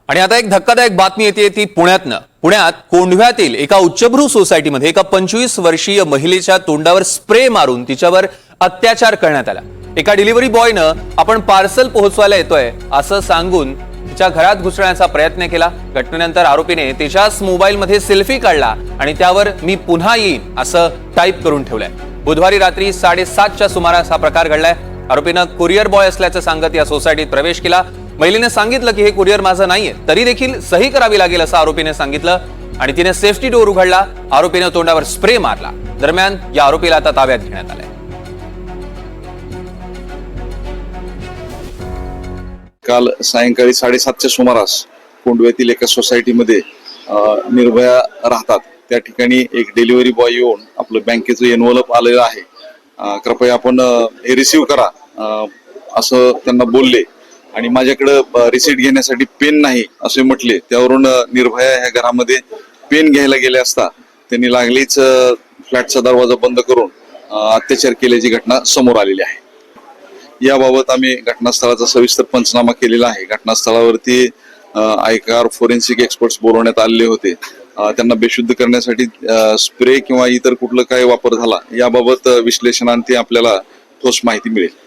आणि आता एक धक्कादायक बातमी येते ती पुण्यात कोंढव्यातील एका उच्चभ्रू सोसायटीमध्ये एका 25 वर्षीय महिलेच्या तोंडावर स्प्रे मारून तिच्यावर अत्याचार करण्यात आला। एका डिलिव्हरी बॉयनं आपण पार्सल पोहोचवायला येतोय असं सांगून तिच्या घरात घुसण्याचा प्रयत्न केला। घटनेनंतर आरोपीने तिच्याच मोबाईलमध्ये सेल्फी काढला आणि त्यावर मी पुन्हा येईन असं टाईप करून ठेवलंय। बुधवारी रात्री 7:30च्या सुमारास हा प्रकार घडलाय। आरोपीनं कुरिअर बॉय असल्याचं सांगत या सोसायटीत प्रवेश केला। महिलेने सांगितलं की हे कुरिअर माझं नाहीये, तरी देखील सही करावी लागेल असं आरोपीने सांगितलं आणि तिने सेफ्टी डोर उघडला। आरोपीने तोंडावर स्प्रे मारला। दरम्यान या आरोपीला आता ताब्यात घेण्यात आलंय। काल सायंकाळी 7:30च्या सुमारास कोंढव्यातील एका सोसायटीमध्ये निर्भया राहतात त्या ठिकाणी एक डिलिव्हरी बॉय येऊन आपलं बँकेचं एनव्हलप आलेलं आहे, कृपया आपण हे रिसीव्ह करा असं त्यांना बोलले आणि माझ्याकडे रिसीट घेण्यासाठी पेन नाही असे म्हटले। त्यावरून निर्भया ह्या घरामध्ये पेन घ्यायला गेले असता त्यांनी लागलीच फ्लॅटचा दरवाजा बंद करून अत्याचार केल्याची घटना समोर आलेली आहे। याबाबत आम्ही घटनास्थळाचा सविस्तर पंचनामा केलेला आहे। घटनास्थळावरती आयकार फोरेन्सिक एक्सपर्ट्स बोलवण्यात आलेले होते। त्यांना बेशुद्ध करण्यासाठी स्प्रे किंवा इतर कुठलं काय वापर झाला याबाबत विश्लेषणांती आपल्याला ठोस माहिती मिळेल।